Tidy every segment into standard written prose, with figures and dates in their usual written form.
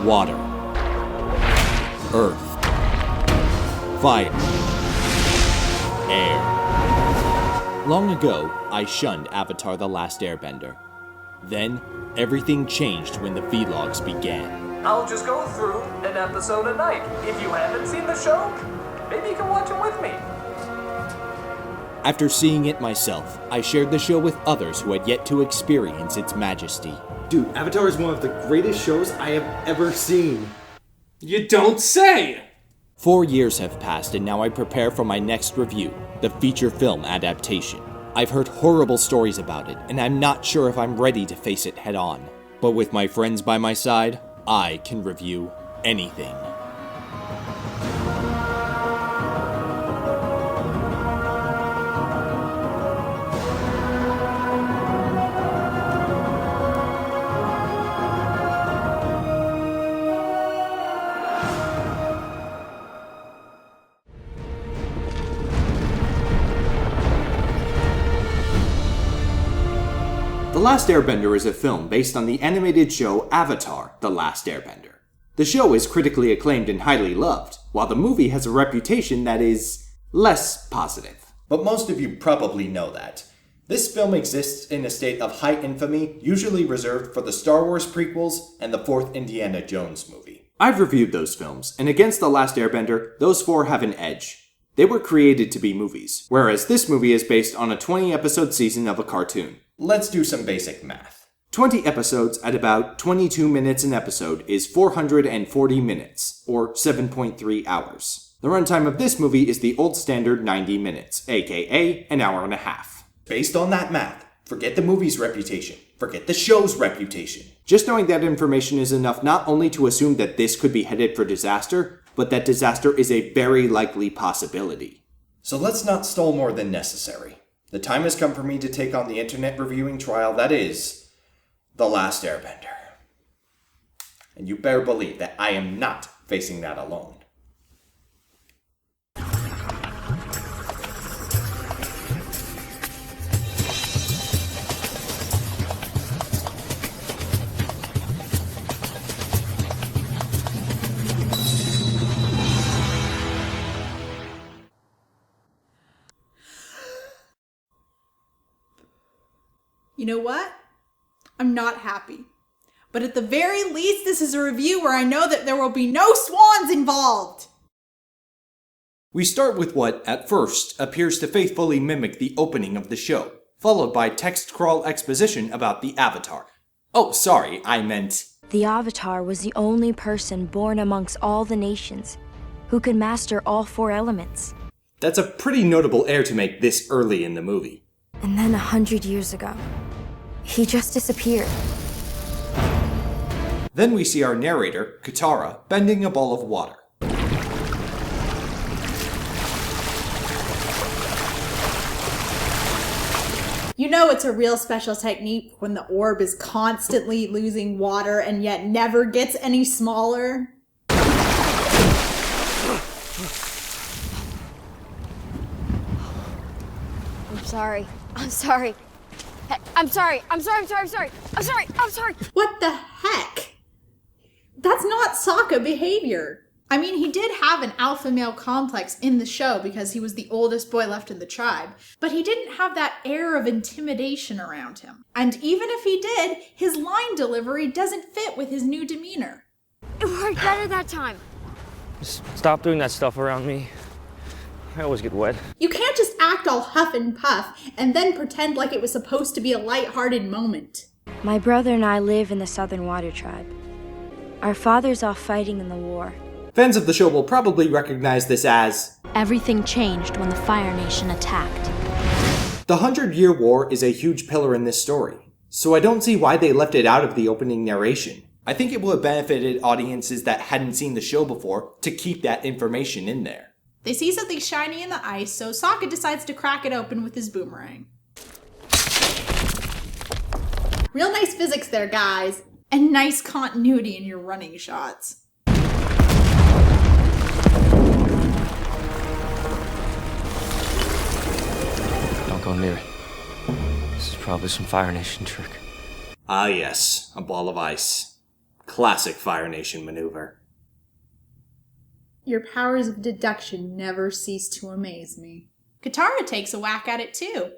water, earth, fire, air. Long ago, I shunned Avatar: The Last Airbender. Then, everything changed when the vlogs began. I'll just go through an episode a night. If you haven't seen the show, maybe you can watch it with me. After seeing it myself, I shared the show with others who had yet to experience its majesty. Dude, Avatar is one of the greatest shows I have ever seen. You don't say! 4 years have passed and now I prepare for my next review, the feature film adaptation. I've heard horrible stories about it, and I'm not sure if I'm ready to face it head on. But with my friends by my side, I can review anything. The Last Airbender is a film based on the animated show Avatar: The Last Airbender. The show is critically acclaimed and highly loved, while the movie has a reputation that is less positive. But most of you probably know that. This film exists in a state of high infamy, usually reserved for the Star Wars prequels and the fourth Indiana Jones movie. I've reviewed those films, and against The Last Airbender, those four have an edge. They were created to be movies, whereas this movie is based on a 20-episode season of a cartoon. Let's do some basic math. 20 episodes at about 22 minutes an episode is 440 minutes, or 7.3 hours. The runtime of this movie is the old standard 90 minutes, aka an hour and a half. Based on that math, forget the movie's reputation, forget the show's reputation. Just knowing that information is enough not only to assume that this could be headed for disaster, but that disaster is a very likely possibility. So let's not stall more than necessary. The time has come for me to take on the internet reviewing trial that is The Last Airbender. And you better believe that I am not facing that alone. You know what? I'm not happy. But at the very least, this is a review where I know that there will be no swans involved! We start with what, at first, appears to faithfully mimic the opening of the show, followed by text crawl exposition about the Avatar. Oh, sorry, I meant... The Avatar was the only person born amongst all the nations who could master all four elements. That's a pretty notable error to make this early in the movie. And then 100 years ago, he just disappeared. Then we see our narrator, Katara, bending a ball of water. You know it's a real special technique when the orb is constantly losing water and yet never gets any smaller. I'm sorry. I'm sorry. What the heck? That's not Sokka behavior. I mean, he did have an alpha male complex in the show because he was the oldest boy left in the tribe, but he didn't have that air of intimidation around him. And even if he did, his line delivery doesn't fit with his new demeanor. It worked better that time. Just stop doing that stuff around me. I always get wet. You can't just act all huff and puff and then pretend like it was supposed to be a light-hearted moment. My brother and I live in the Southern Water Tribe. Our father's off fighting in the war. Fans of the show will probably recognize this as... Everything changed when the Fire Nation attacked. The 100-Year War is a huge pillar in this story, so I don't see why they left it out of the opening narration. I think it would have benefited audiences that hadn't seen the show before to keep that information in there. They see something shiny in the ice, so Sokka decides to crack it open with his boomerang. Real nice physics there, guys. And nice continuity in your running shots. Don't go near it. This is probably some Fire Nation trick. Ah yes, a ball of ice. Classic Fire Nation maneuver. Your powers of deduction never cease to amaze me. Katara takes a whack at it too.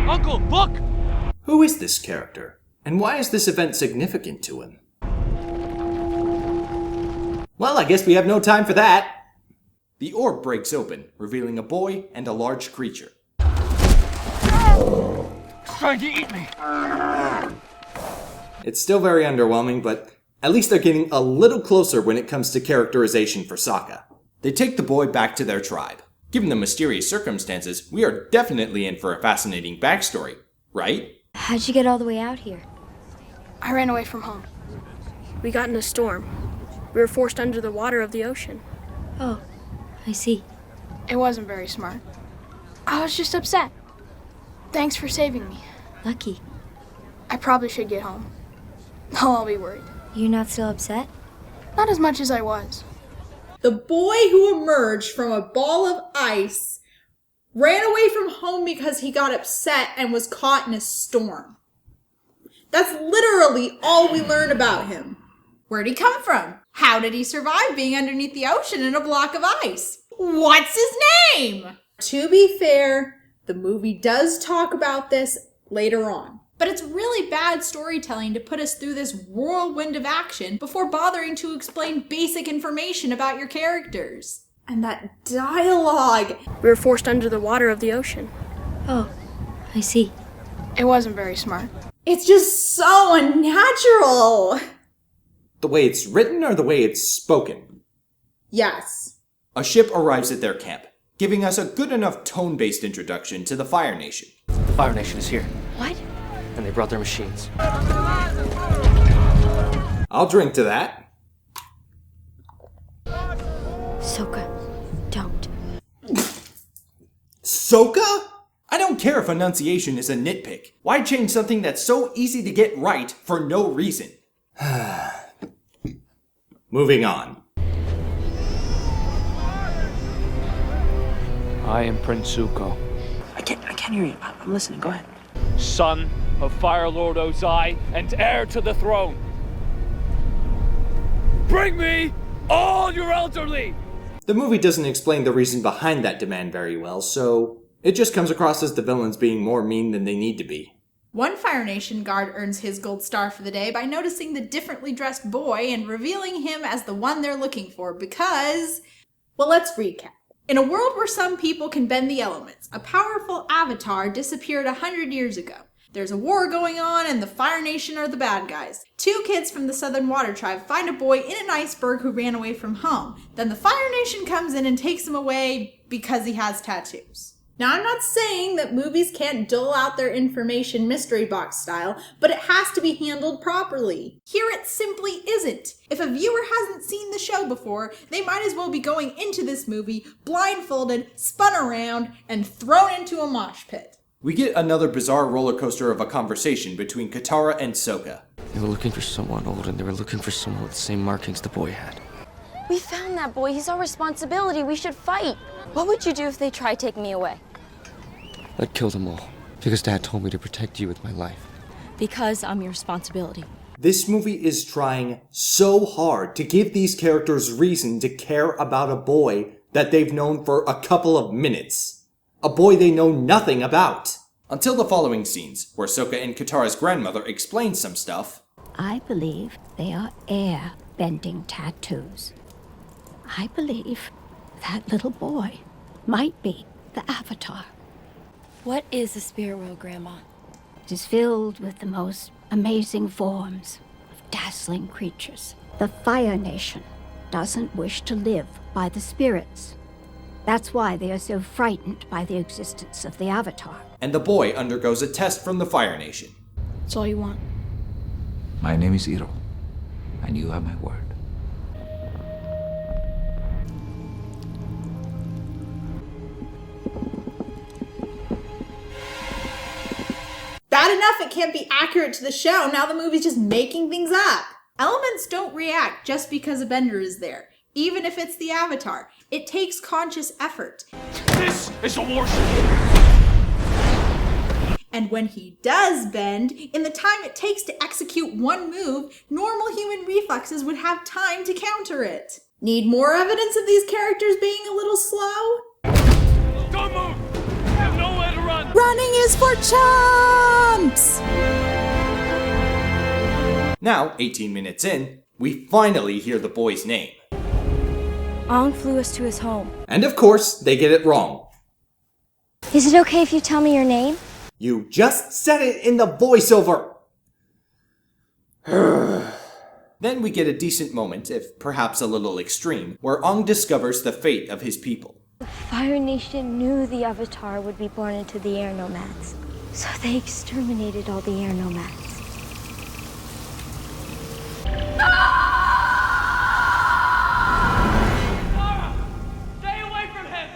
Uncle, look! Who is this character? And why is this event significant to him? Well, I guess we have no time for that. The orb breaks open, revealing a boy and a large creature. It's trying to eat me! It's still very underwhelming, but at least they're getting a little closer when it comes to characterization for Sokka. They take the boy back to their tribe. Given the mysterious circumstances, we are definitely in for a fascinating backstory, right? How'd you get all the way out here? I ran away from home. We got in a storm. We were forced under the water of the ocean. Oh, I see. It wasn't very smart. I was just upset. Thanks for saving me. Lucky. I probably should get home. I'll be worried. You're not still upset? Not as much as I was. The boy who emerged from a ball of ice ran away from home because he got upset and was caught in a storm. That's literally all we learn about him. Where'd he come from? How did he survive being underneath the ocean in a block of ice? What's his name? To be fair, the movie does talk about this later on. But it's really bad storytelling to put us through this whirlwind of action before bothering to explain basic information about your characters. And that dialogue! We were forced under the water of the ocean. Oh, I see. It wasn't very smart. It's just so unnatural! The way it's written or the way it's spoken? Yes. A ship arrives at their camp, giving us a good enough tone-based introduction to the Fire Nation. The Fire Nation is here. What? And they brought their machines. I'll drink to that. Sokka, don't. Sokka? I don't care if enunciation is a nitpick. Why change something that's so easy to get right for no reason? Moving on. I am Prince Zuko. I can't hear you. I'm listening. Go ahead. Son of Fire Lord Ozai and heir to the throne. Bring me all your elderly! The movie doesn't explain the reason behind that demand very well, so it just comes across as the villains being more mean than they need to be. One Fire Nation guard earns his gold star for the day by noticing the differently dressed boy and revealing him as the one they're looking for because... Well, let's recap. In a world where some people can bend the elements, a powerful avatar disappeared 100 years ago. There's a war going on and the Fire Nation are the bad guys. Two kids from the Southern Water Tribe find a boy in an iceberg who ran away from home. Then the Fire Nation comes in and takes him away because he has tattoos. Now, I'm not saying that movies can't dole out their information mystery box style, but it has to be handled properly. Here it simply isn't. If a viewer hasn't seen the show before, they might as well be going into this movie blindfolded, spun around, and thrown into a mosh pit. We get another bizarre roller coaster of a conversation between Katara and Sokka. They were looking for someone old, and they were looking for someone with the same markings the boy had. We found that boy. He's our responsibility. We should fight. What would you do if they tried taking me away? I'd kill them all, because Dad told me to protect you with my life. Because I'm your responsibility. This movie is trying so hard to give these characters reason to care about a boy that they've known for a couple of minutes. A boy they know nothing about. Until the following scenes, where Sokka and Katara's grandmother explain some stuff. I believe they are air-bending tattoos. I believe that little boy might be the Avatar. What is a spirit world, Grandma? It is filled with the most amazing forms of dazzling creatures. The Fire Nation doesn't wish to live by the spirits. That's why they are so frightened by the existence of the Avatar. And the boy undergoes a test from the Fire Nation. That's all you want. My name is Iro, and you have my word. Bad enough it can't be accurate to the show, now the movie's just making things up. Elements don't react just because a bender is there. even if it's the Avatar. It takes conscious effort. This is a warship! And when he does bend, in the time it takes to execute one move, normal human reflexes would have time to counter it. Need more evidence of these characters being a little slow? Don't move! You have nowhere to run! Running is for chumps! Now, 18 minutes in, we finally hear the boy's name. Ong flew us to his home. And of course, they get it wrong. Is it okay if you tell me your name? You just said it in the voiceover! Then we get a decent moment, if perhaps a little extreme, where Ong discovers the fate of his people. The Fire Nation knew the Avatar would be born into the air nomads, so they exterminated all the air nomads. Stay away from him!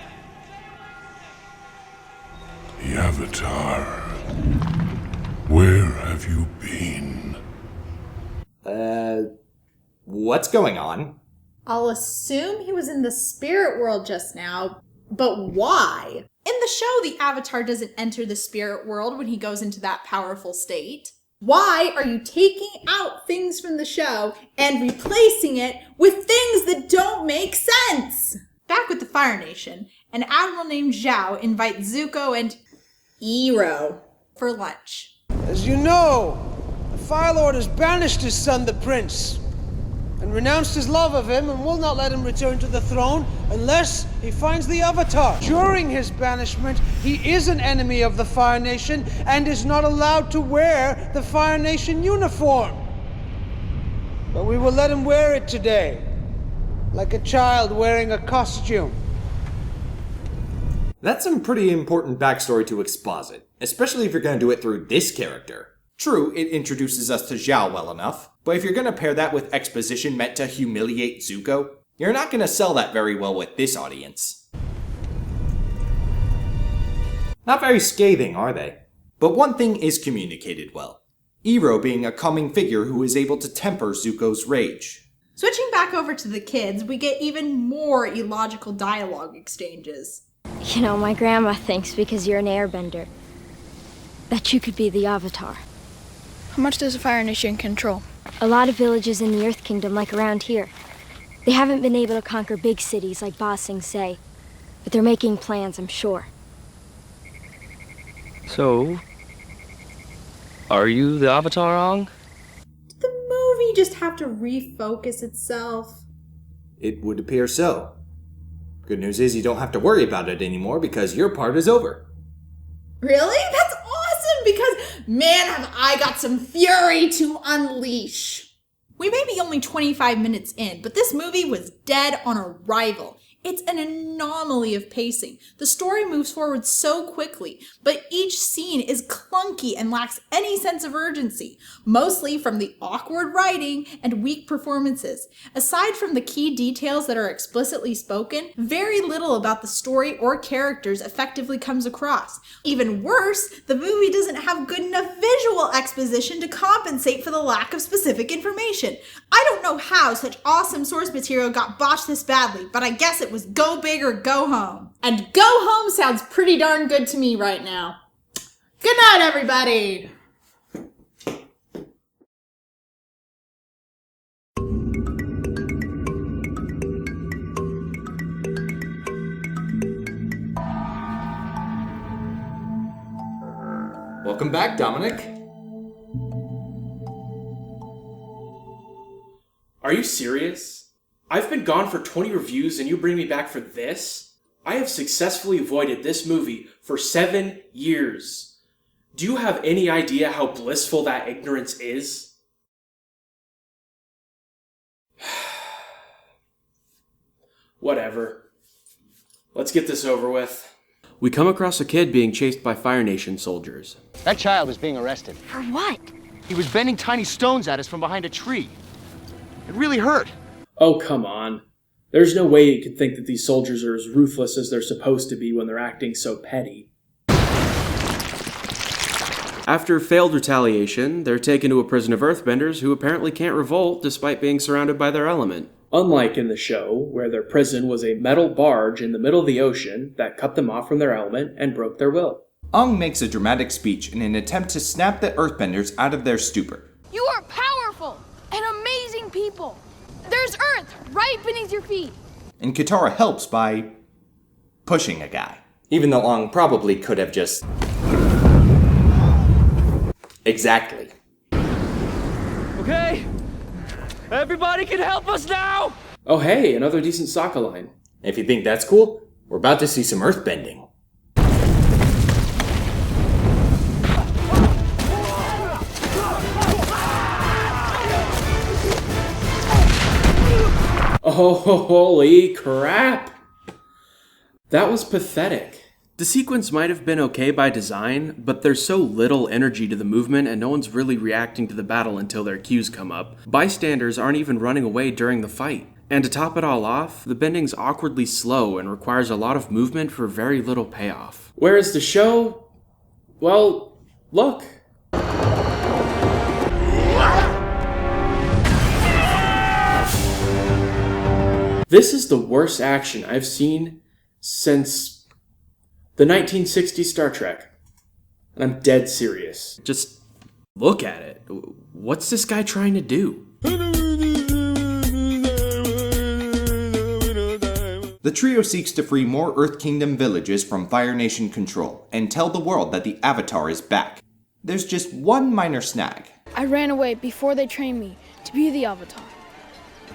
The Avatar. Where have you been? What's going on? I'll assume he was in the spirit world just now, but why? In the show, the Avatar doesn't enter the spirit world when he goes into that powerful state. Why are you taking out things from the show and replacing it with things that don't make sense? Back with the Fire Nation, an admiral named Zhao invites Zuko and Iroh for lunch. As you know, the Fire Lord has banished his son, the Prince, and renounced his love of him and will not let him return to the throne unless he finds the Avatar. During his banishment, he is an enemy of the Fire Nation and is not allowed to wear the Fire Nation uniform. But we will let him wear it today, like a child wearing a costume. That's some pretty important backstory to exposit, especially if you're going to do it through this character. True, it introduces us to Zhao well enough, but if you're going to pair that with exposition meant to humiliate Zuko, you're not going to sell that very well with this audience. Not very scathing, are they? But one thing is communicated well. Iroh being a calming figure who is able to temper Zuko's rage. Switching back over to the kids, we get even more illogical dialogue exchanges. You know, my grandma thinks because you're an airbender, that you could be the Avatar. How much does the Fire Nation control? A lot of villages in the Earth Kingdom, like around here. They haven't been able to conquer big cities like Ba Sing Se, but they're making plans, I'm sure. So, are you the Avatar, Ong? Did the movie just have to refocus itself? It would appear so. Good news is you don't have to worry about it anymore because your part is over. Really? That's awesome because, man, have I got some fury to unleash. We may be only 25 minutes in, but this movie was dead on arrival. It's an anomaly of pacing. The story moves forward so quickly, but each scene is clunky and lacks any sense of urgency, mostly from the awkward writing and weak performances. Aside from the key details that are explicitly spoken, very little about the story or characters effectively comes across. Even worse, the movie doesn't have good enough visual exposition to compensate for the lack of specific information. I don't know how such awesome source material got botched this badly, but I guess it was go big or go home. And go home sounds pretty darn good to me right now. Good night, everybody! Welcome back, Dominic. Are you serious? I've been gone for 20 reviews and you bring me back for this? I have successfully avoided this movie for 7 years. Do you have any idea how blissful that ignorance is? Whatever. Let's get this over with. We come across a kid being chased by Fire Nation soldiers. That child is being arrested. For what? He was bending tiny stones at us from behind a tree. It really hurt. Oh, come on. There's no way you could think that these soldiers are as ruthless as they're supposed to be when they're acting so petty. After failed retaliation, they're taken to a prison of earthbenders who apparently can't revolt despite being surrounded by their element. Unlike in the show, where their prison was a metal barge in the middle of the ocean that cut them off from their element and broke their will. Ong makes a dramatic speech in an attempt to snap the Earthbenders out of their stupor. You are powerful and amazing people. There's Earth right beneath your feet. And Katara helps by pushing a guy. Even though Ong probably could have just... Exactly. Okay? Everybody can help us now! Oh hey, another decent Sokka line. If you think that's cool, we're about to see some Earthbending. Oh, holy crap! That was pathetic. The sequence might have been okay by design, but there's so little energy to the movement and no one's really reacting to the battle until their cues come up. Bystanders aren't even running away during the fight. And to top it all off, the bending's awkwardly slow and requires a lot of movement for very little payoff. Whereas the show, well, look. This is the worst action I've seen since the 1960s Star Trek. And I'm dead serious. Just look at it. What's this guy trying to do? The trio seeks to free more Earth Kingdom villages from Fire Nation control and tell the world that the Avatar is back. There's just one minor snag. I ran away before they trained me to be the Avatar.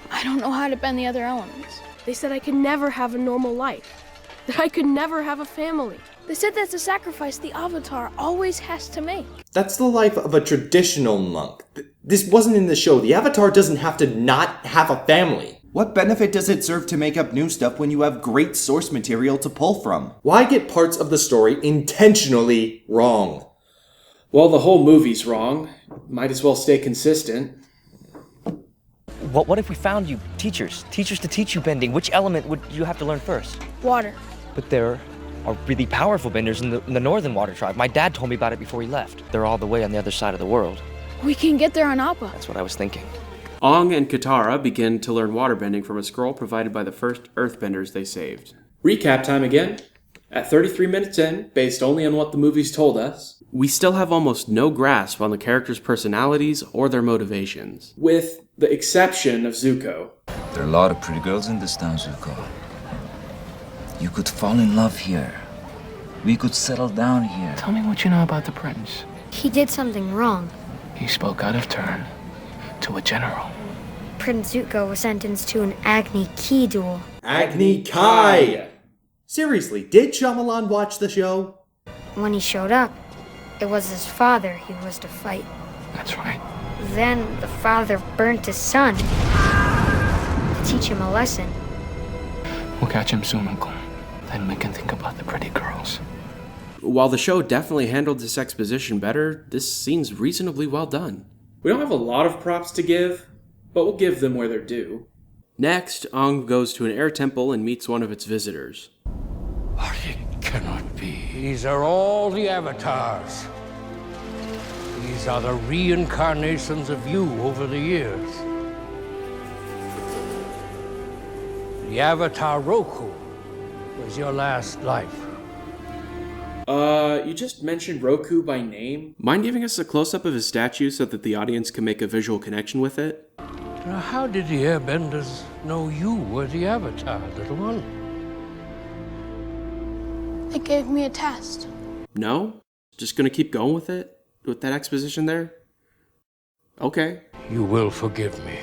I don't know how to bend the other elements. They said I could never have a normal life, that I could never have a family. They said that's a sacrifice the Avatar always has to make. That's the life of a traditional monk. This wasn't in the show. The Avatar doesn't have to not have a family. What benefit does it serve to make up new stuff when you have great source material to pull from? Why get parts of the story intentionally wrong? Well, the whole movie's wrong. Might as well stay consistent. What if we found you teachers to teach you bending? Which element would you have to learn first? Water. But there are really powerful benders in the Northern Water Tribe. My dad told me about it before he left. They're all the way on the other side of the world. We can get there on Appa. That's what I was thinking. Ong and Katara begin to learn waterbending from a scroll provided by the first Earthbenders they saved. Recap time again. At 33 minutes in, based only on what the movie's told us, we still have almost no grasp on the characters' personalities or their motivations, with the exception of Zuko. There are a lot of pretty girls in this town, Zuko. You could fall in love here. We could settle down here. Tell me what you know about the prince. He did something wrong. He spoke out of turn to a general. Prince Zuko was sentenced to an Agni Ki duel. Agni Kai! Seriously, did Shyamalan watch the show? When he showed up, it was his father he was to fight. That's right. Then the father burnt his son to teach him a lesson. We'll catch him soon, Uncle. Then we can think about the pretty girls. While the show definitely handled this exposition better, this scene's reasonably well done. We don't have a lot of props to give, but we'll give them where they're due. Next, Ong goes to an air temple and meets one of its visitors. It cannot be. These are all the avatars. These are the reincarnations of you over the years. The Avatar Roku was your last life. You just mentioned Roku by name. Mind giving us a close-up of his statue so that the audience can make a visual connection with it? Now, how did the Airbenders know you were the Avatar, little one? They gave me a test. No? Just gonna keep going with it? With that exposition there? Okay. You will forgive me,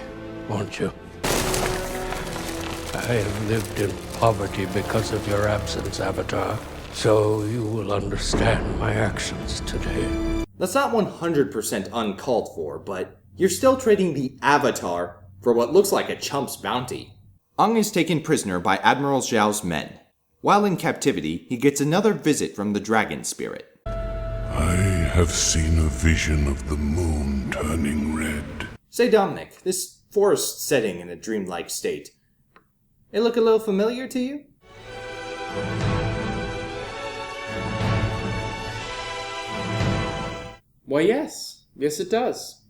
won't you? I have lived in poverty because of your absence, Avatar. So you will understand my actions today. That's not 100% uncalled for, but you're still trading the Avatar for what looks like a chump's bounty. Ong is taken prisoner by Admiral Zhao's men. While in captivity, he gets another visit from the dragon spirit. I have seen a vision of the moon turning red. Say, Dominic, this forest setting in a dreamlike state, it look a little familiar to you? Why, yes. Yes, it does.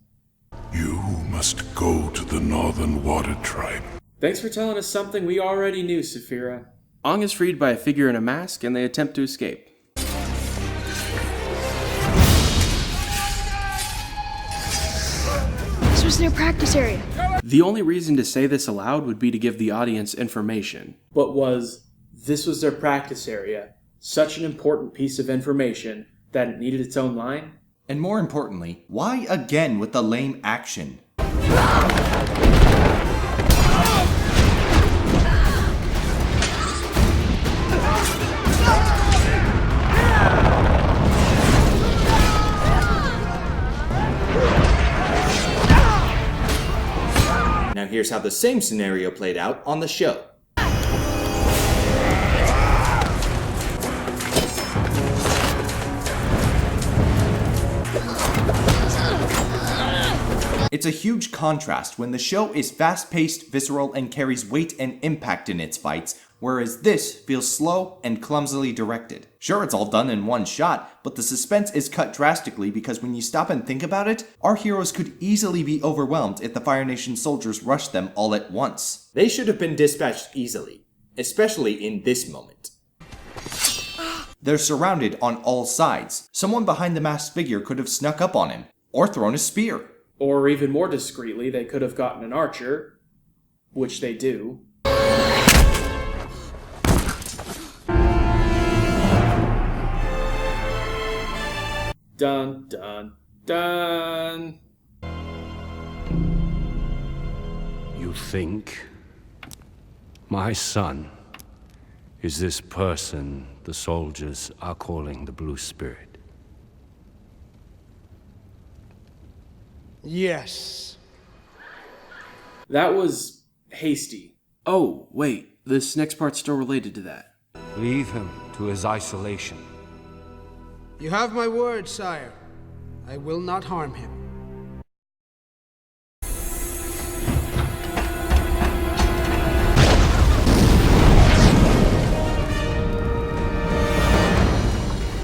You must go to the Northern Water Tribe. Thanks for telling us something we already knew, Saphira. Ong is freed by a figure in a mask, and they attempt to escape. This was their practice area. The only reason to say this aloud would be to give the audience information. But this was their practice area, such an important piece of information that it needed its own line? And more importantly, why again with the lame action? Now here's how the same scenario played out on the show. It's a huge contrast when the show is fast-paced, visceral, and carries weight and impact in its fights, whereas this feels slow and clumsily directed. Sure, it's all done in one shot, but the suspense is cut drastically because when you stop and think about it, our heroes could easily be overwhelmed if the Fire Nation soldiers rushed them all at once. They should have been dispatched easily, especially in this moment. They're surrounded on all sides. Someone behind the masked figure could have snuck up on him, or thrown a spear. Or even more discreetly, they could have gotten an archer, which they do. Dun, dun, dun. You think? My son is this person the soldiers are calling the Blue Spirit. Yes. That was hasty. Oh, wait, this next part's still related to that. Leave him to his isolation. You have my word, sire. I will not harm him.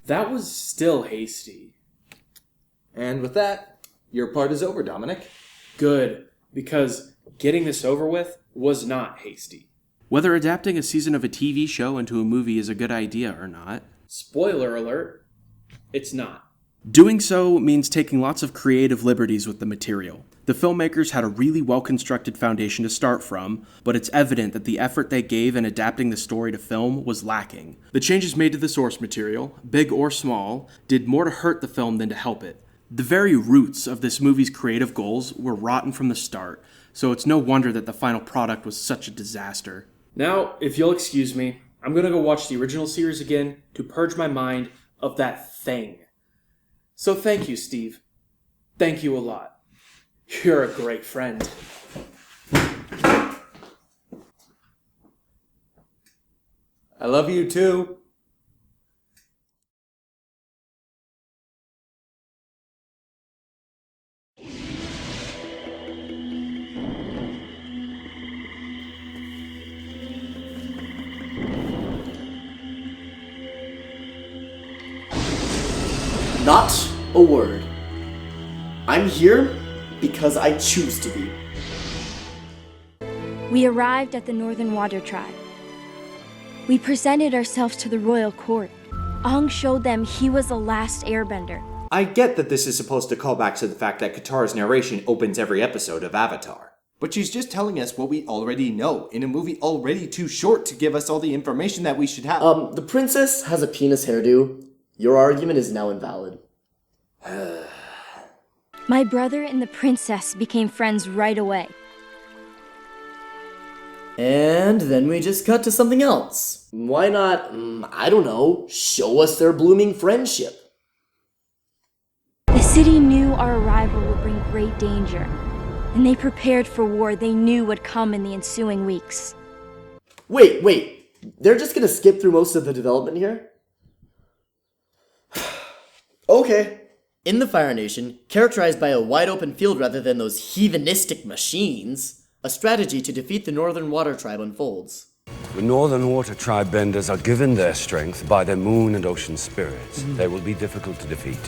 That was still hasty. And with that, your part is over, Dominic. Good, because getting this over with was not hasty. Whether adapting a season of a TV show into a movie is a good idea or not, spoiler alert, it's not. Doing so means taking lots of creative liberties with the material. The filmmakers had a really well-constructed foundation to start from, but it's evident that the effort they gave in adapting the story to film was lacking. The changes made to the source material, big or small, did more to hurt the film than to help it. The very roots of this movie's creative goals were rotten from the start, so it's no wonder that the final product was such a disaster. Now, if you'll excuse me, I'm gonna go watch the original series again to purge my mind of that thing. So thank you, Steve. Thank you a lot. You're a great friend. I love you too. Not a word. I'm here because I choose to be. We arrived at the Northern Water Tribe. We presented ourselves to the royal court. Ong showed them he was the last Airbender. I get that this is supposed to call back to the fact that Katara's narration opens every episode of Avatar. But she's just telling us what we already know, in a movie already too short to give us all the information that we should have. The princess has a penis hairdo. Your argument is now invalid. My brother and the princess became friends right away. And then we just cut to something else. Why not, I don't know, show us their blooming friendship? The city knew our arrival would bring great danger, and they prepared for war they knew would come in the ensuing weeks. Wait, they're just gonna skip through most of the development here? Okay. In the Fire Nation, characterized by a wide-open field rather than those heathenistic machines, a strategy to defeat the Northern Water Tribe unfolds. The Northern Water Tribe benders are given their strength by their moon and ocean spirits. They will be difficult to defeat.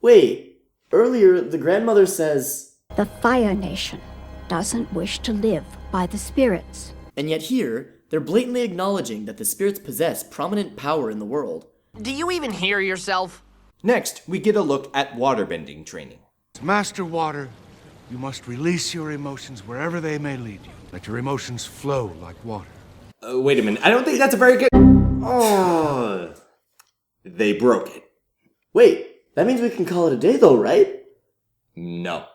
Wait, earlier the grandmother says... The Fire Nation doesn't wish to live by the spirits. And yet here, they're blatantly acknowledging that the spirits possess prominent power in the world. Do you even hear yourself? Next, we get a look at waterbending training. To master water, you must release your emotions wherever they may lead you. Let your emotions flow like water. Wait a minute, I don't think that's a very good... Oh, they broke it. Wait, that means we can call it a day though, right? No.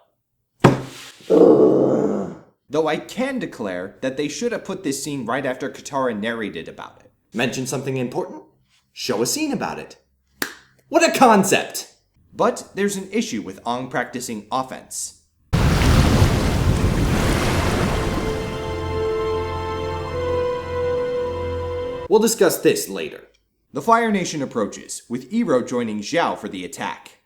Though I can declare that they should have put this scene right after Katara narrated about it. Mention something important? Show a scene about it. What a concept! But there's an issue with Aang practicing offense. We'll discuss this later. The Fire Nation approaches, with Iroh joining Zhao for the attack.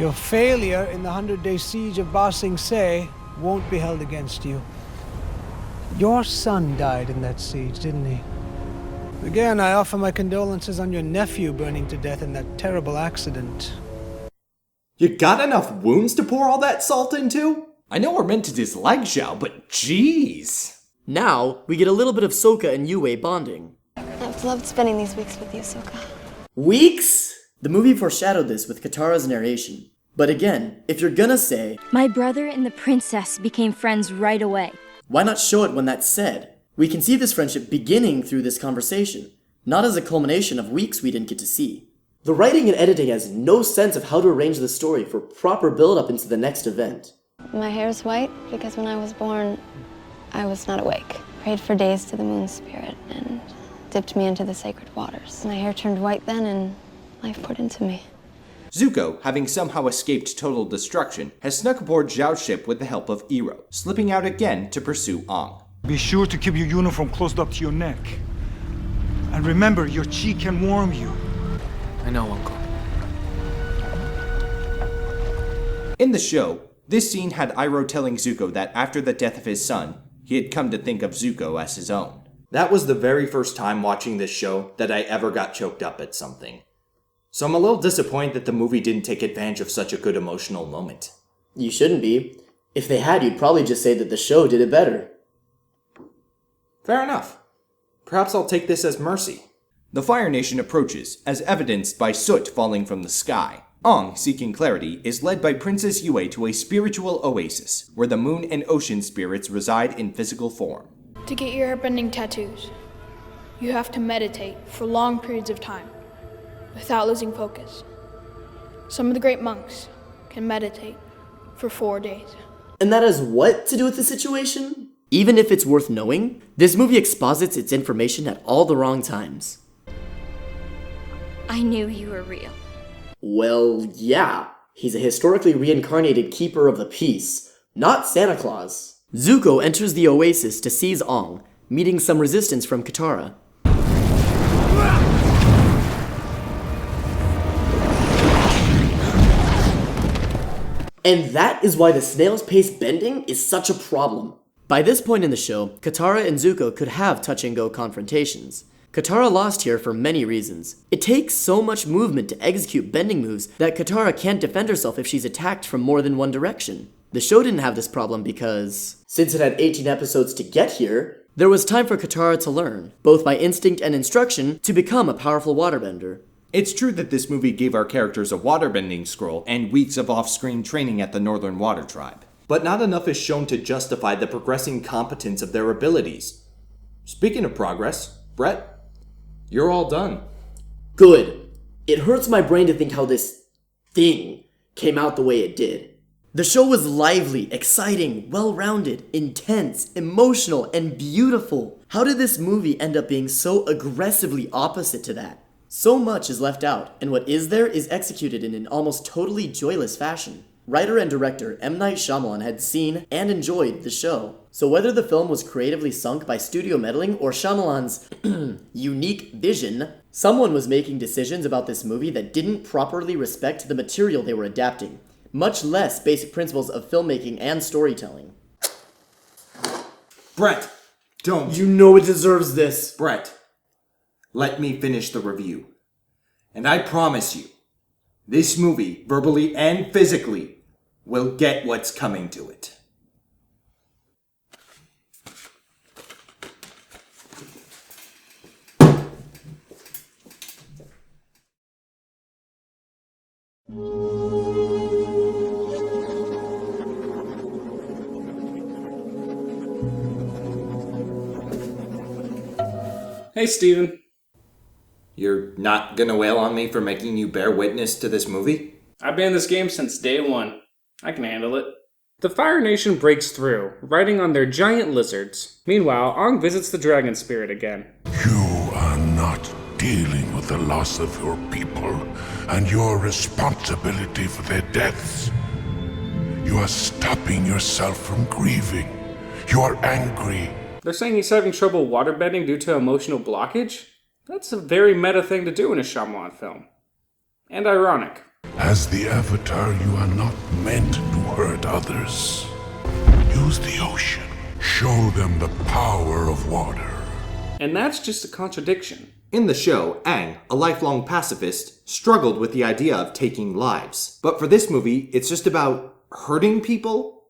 Your failure in the 100-day siege of Ba Sing Se won't be held against you. Your son died in that siege, didn't he? Again, I offer my condolences on your nephew burning to death in that terrible accident. You got enough wounds to pour all that salt into? I know we're meant to dislike Zhao, but jeez. Now, we get a little bit of Sokka and Yue bonding. I've loved spending these weeks with you, Sokka. Weeks? The movie foreshadowed this with Katara's narration. But again, if you're gonna say, My brother and the princess became friends right away. Why not show it when that's said? We can see this friendship beginning through this conversation, not as a culmination of weeks we didn't get to see. The writing and editing has no sense of how to arrange the story for proper build-up into the next event. My hair's white because when I was born, I was not awake. Prayed for days to the moon spirit and dipped me into the sacred waters. My hair turned white then and life poured into me. Zuko, having somehow escaped total destruction, has snuck aboard Zhao's ship with the help of Iroh, slipping out again to pursue Aang. Be sure to keep your uniform closed up to your neck. And remember, your chi can warm you. I know, Uncle. In the show, this scene had Iroh telling Zuko that after the death of his son, he had come to think of Zuko as his own. That was the very first time watching this show that I ever got choked up at something. So I'm a little disappointed that the movie didn't take advantage of such a good emotional moment. You shouldn't be. If they had, you'd probably just say that the show did it better. Fair enough. Perhaps I'll take this as mercy. The Fire Nation approaches, as evidenced by soot falling from the sky. Aang, seeking clarity, is led by Princess Yue to a spiritual oasis, where the moon and ocean spirits reside in physical form. To get your airbending tattoos, you have to meditate for long periods of time, without losing focus. Some of the great monks can meditate for 4 days. And that has what to do with the situation? Even if it's worth knowing, this movie exposits its information at all the wrong times. I knew you were real. Well, yeah. He's a historically reincarnated keeper of the peace, not Santa Claus. Zuko enters the oasis to seize Aang, meeting some resistance from Katara. And that is why the snail's pace bending is such a problem. By this point in the show, Katara and Zuko could have touch-and-go confrontations. Katara lost here for many reasons. It takes so much movement to execute bending moves that Katara can't defend herself if she's attacked from more than one direction. The show didn't have this problem because, since it had 18 episodes to get here, there was time for Katara to learn, both by instinct and instruction, to become a powerful waterbender. It's true that this movie gave our characters a waterbending scroll and weeks of off-screen training at the Northern Water Tribe. But not enough is shown to justify the progressing competence of their abilities. Speaking of progress, Brett, you're all done. Good. It hurts my brain to think how this thing came out the way it did. The show was lively, exciting, well-rounded, intense, emotional, and beautiful. How did this movie end up being so aggressively opposite to that? So much is left out, and what is there is executed in an almost totally joyless fashion. Writer and director M. Night Shyamalan had seen and enjoyed the show. So whether the film was creatively sunk by studio meddling or Shyamalan's unique vision, someone was making decisions about this movie that didn't properly respect the material they were adapting, much less basic principles of filmmaking and storytelling. Brett, don't. You know it deserves this. Brett, let me finish the review. And I promise you, this movie, verbally and physically, will get what's coming to it. Hey, Steven. You're not gonna wail on me for making you bear witness to this movie? I've been in this game since day one. I can handle it. The Fire Nation breaks through, riding on their giant lizards. Meanwhile, Ong visits the dragon spirit again. You are not dealing with the loss of your people and your responsibility for their deaths. You are stopping yourself from grieving. You are angry. They're saying he's having trouble waterbending due to emotional blockage? That's a very meta thing to do in a Shyamalan film. And ironic. As the Avatar, you are not meant to hurt others. Use the ocean. Show them the power of water. And that's just a contradiction. In the show, Aang, a lifelong pacifist, struggled with the idea of taking lives. But for this movie, it's just about hurting people?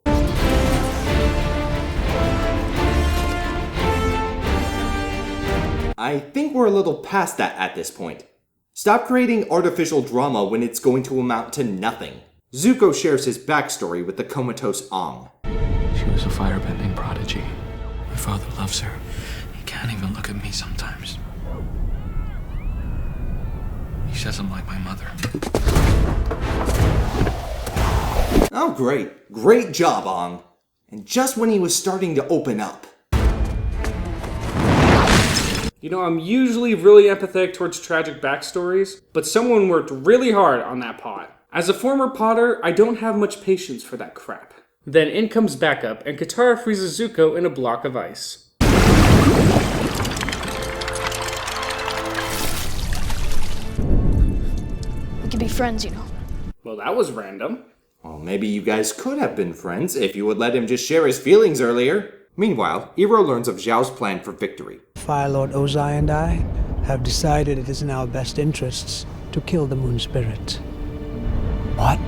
I think we're a little past that at this point. Stop creating artificial drama when it's going to amount to nothing. Zuko shares his backstory with the comatose Ong. She was a firebending prodigy. My father loves her. He can't even look at me sometimes. He says I'm like my mother. Oh, great. Great job, Ong. And just when he was starting to open up. You know, I'm usually really empathetic towards tragic backstories, but someone worked really hard on that pot. As a former potter, I don't have much patience for that crap. Then in comes backup, and Katara freezes Zuko in a block of ice. We could be friends, you know. Well, that was random. Well, maybe you guys could have been friends if you would let him just share his feelings earlier. Meanwhile, Iroh learns of Zhao's plan for victory. Fire Lord Ozai and I have decided it is in our best interests to kill the moon spirit. What?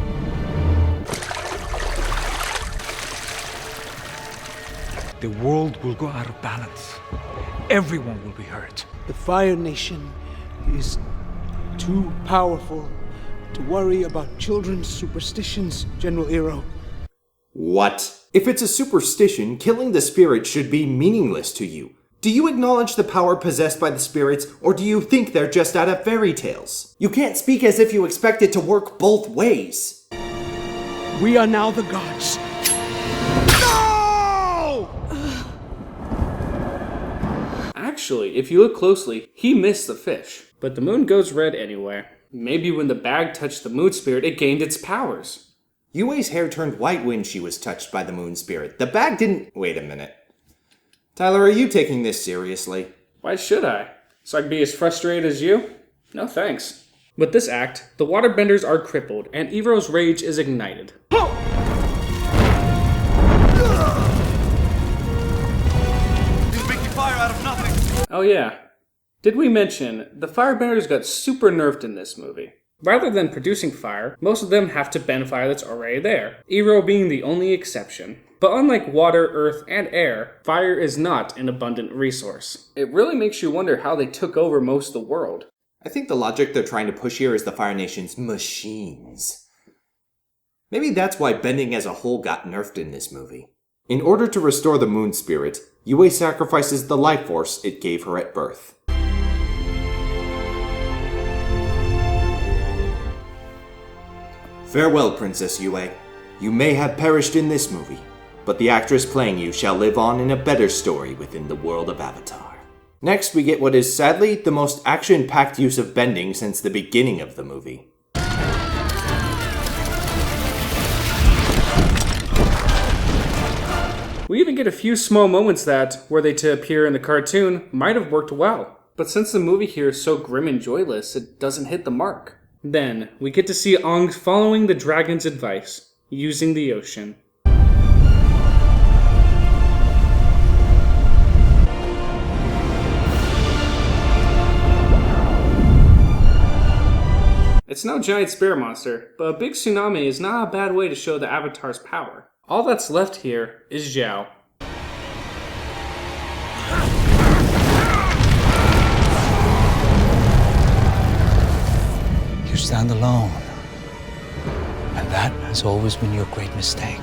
The world will go out of balance. Everyone will be hurt. The Fire Nation is too powerful to worry about children's superstitions, General Iroh. What? If it's a superstition, killing the spirit should be meaningless to you. Do you acknowledge the power possessed by the spirits, or do you think they're just out of fairy tales? You can't speak as if you expect it to work both ways. We are now the gods. No! Actually, if you look closely, he missed the fish. But the moon goes red anyway. Maybe when the bag touched the moon spirit, it gained its powers. Yue's hair turned white when she was touched by the moon spirit. The bag didn't... Wait a minute. Tyler, are you taking this seriously? Why should I? So I can be as frustrated as you? No thanks. With this act, the waterbenders are crippled, and Iroh's rage is ignited. You make fire out of nothing! Oh yeah. Did we mention, the firebenders got super nerfed in this movie. Rather than producing fire, most of them have to bend fire that's already there, Iroh being the only exception. But unlike water, earth, and air, fire is not an abundant resource. It really makes you wonder how they took over most of the world. I think the logic they're trying to push here is the Fire Nation's machines. Maybe that's why bending as a whole got nerfed in this movie. In order to restore the moon spirit, Yue sacrifices the life force it gave her at birth. Farewell, Princess Yue. You may have perished in this movie, but the actress playing you shall live on in a better story within the world of Avatar. Next, we get what is sadly the most action-packed use of bending since the beginning of the movie. We even get a few small moments that, were they to appear in the cartoon, might have worked well. But since the movie here is so grim and joyless, it doesn't hit the mark. Then, we get to see Ong following the dragon's advice, using the ocean. It's no giant spirit monster, but a big tsunami is not a bad way to show the Avatar's power. All that's left here is Zhao. You stand alone. That has always been your great mistake.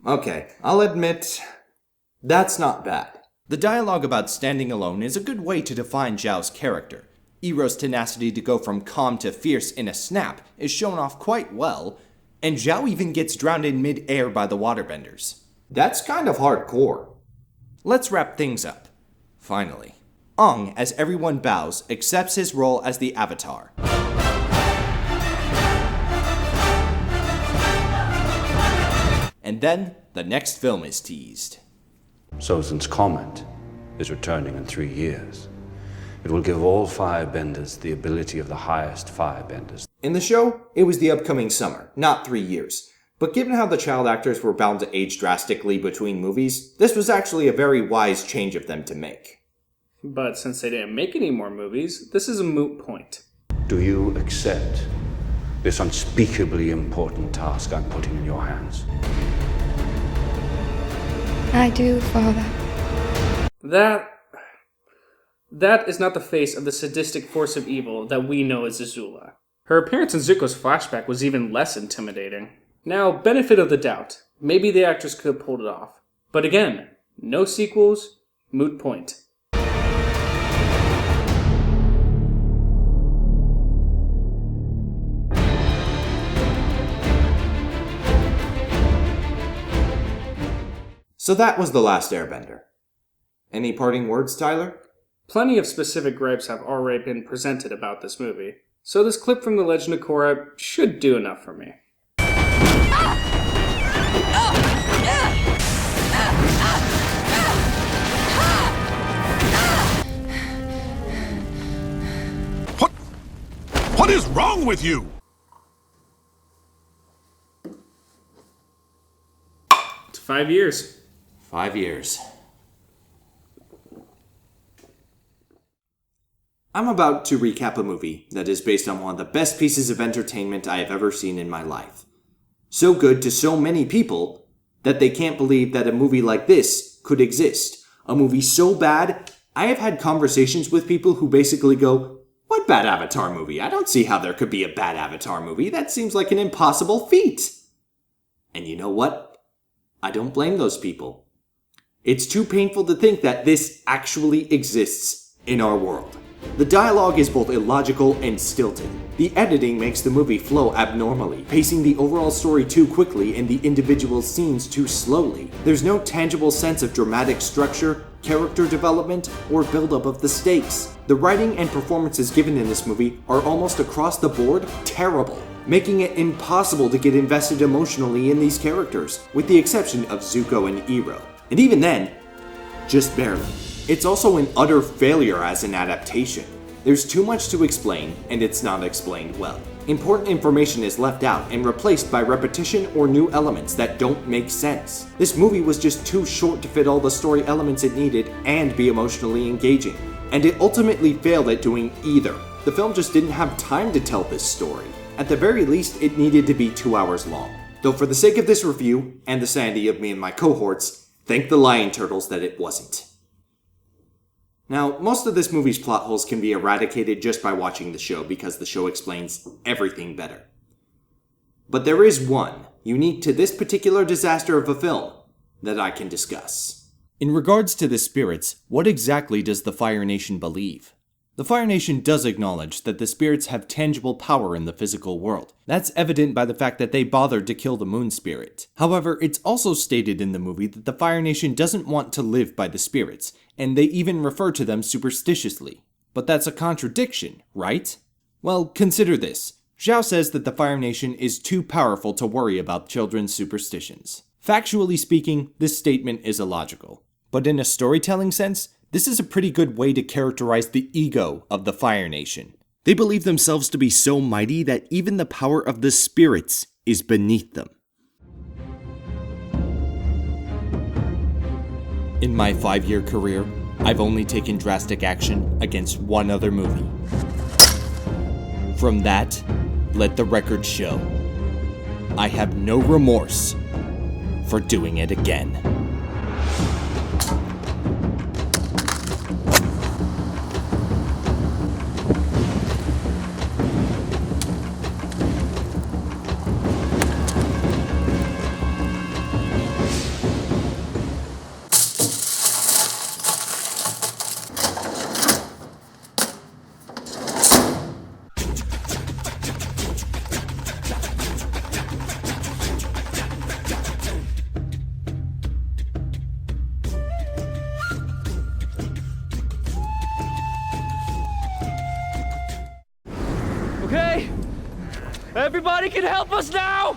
Okay, I'll admit, that's not bad. The dialogue about standing alone is a good way to define Zhao's character. Iroh's tenacity to go from calm to fierce in a snap is shown off quite well, and Zhao even gets drowned in mid-air by the waterbenders. That's kind of hardcore. Let's wrap things up. Finally, Ong, as everyone bows, accepts his role as the Avatar. And then, the next film is teased. Sozin's comet is returning in 3 years. It will give all firebenders the ability of the highest firebenders. In the show, it was the upcoming summer, not 3 years. But given how the child actors were bound to age drastically between movies, this was actually a very wise change of them to make. But since they didn't make any more movies, this is a moot point. Do you accept this unspeakably important task I'm putting in your hands? I do, Father. That is not the face of the sadistic force of evil that we know as Azula. Her appearance in Zuko's flashback was even less intimidating. Now, benefit of the doubt. Maybe the actress could have pulled it off. But again, no sequels, moot point. So that was The Last Airbender. Any parting words, Tyler? Plenty of specific gripes have already been presented about this movie, so this clip from The Legend of Korra should do enough for me. What is wrong with you? It's 5 years. 5 years. I'm about to recap a movie that is based on one of the best pieces of entertainment I have ever seen in my life. So good to so many people that they can't believe that a movie like this could exist. A movie so bad, I have had conversations with people who basically go, "What bad Avatar movie? I don't see how there could be a bad Avatar movie. That seems like an impossible feat." And you know what? I don't blame those people. It's too painful to think that this actually exists in our world. The dialogue is both illogical and stilted. The editing makes the movie flow abnormally, pacing the overall story too quickly and the individual scenes too slowly. There's no tangible sense of dramatic structure, character development, or buildup of the stakes. The writing and performances given in this movie are almost across the board terrible, making it impossible to get invested emotionally in these characters, with the exception of Zuko and Iroh. And even then, just barely. It's also an utter failure as an adaptation. There's too much to explain, and it's not explained well. Important information is left out and replaced by repetition or new elements that don't make sense. This movie was just too short to fit all the story elements it needed and be emotionally engaging. And it ultimately failed at doing either. The film just didn't have time to tell this story. At the very least, it needed to be 2 hours long. Though for the sake of this review, and the sanity of me and my cohorts, thank the Lion Turtles that it wasn't. Now, most of this movie's plot holes can be eradicated just by watching the show because the show explains everything better. But there is one, unique to this particular disaster of a film, that I can discuss. In regards to the spirits, what exactly does the Fire Nation believe? The Fire Nation does acknowledge that the spirits have tangible power in the physical world. That's evident by the fact that they bothered to kill the Moon Spirit. However, it's also stated in the movie that the Fire Nation doesn't want to live by the spirits, and they even refer to them superstitiously. But that's a contradiction, right? Well, consider this. Zhao says that the Fire Nation is too powerful to worry about children's superstitions. Factually speaking, this statement is illogical. But in a storytelling sense, this is a pretty good way to characterize the ego of the Fire Nation. They believe themselves to be so mighty that even the power of the spirits is beneath them. In my 5-year career, I've only taken drastic action against one other movie. From that, let the record show. I have no remorse for doing it again. Everybody can help us now!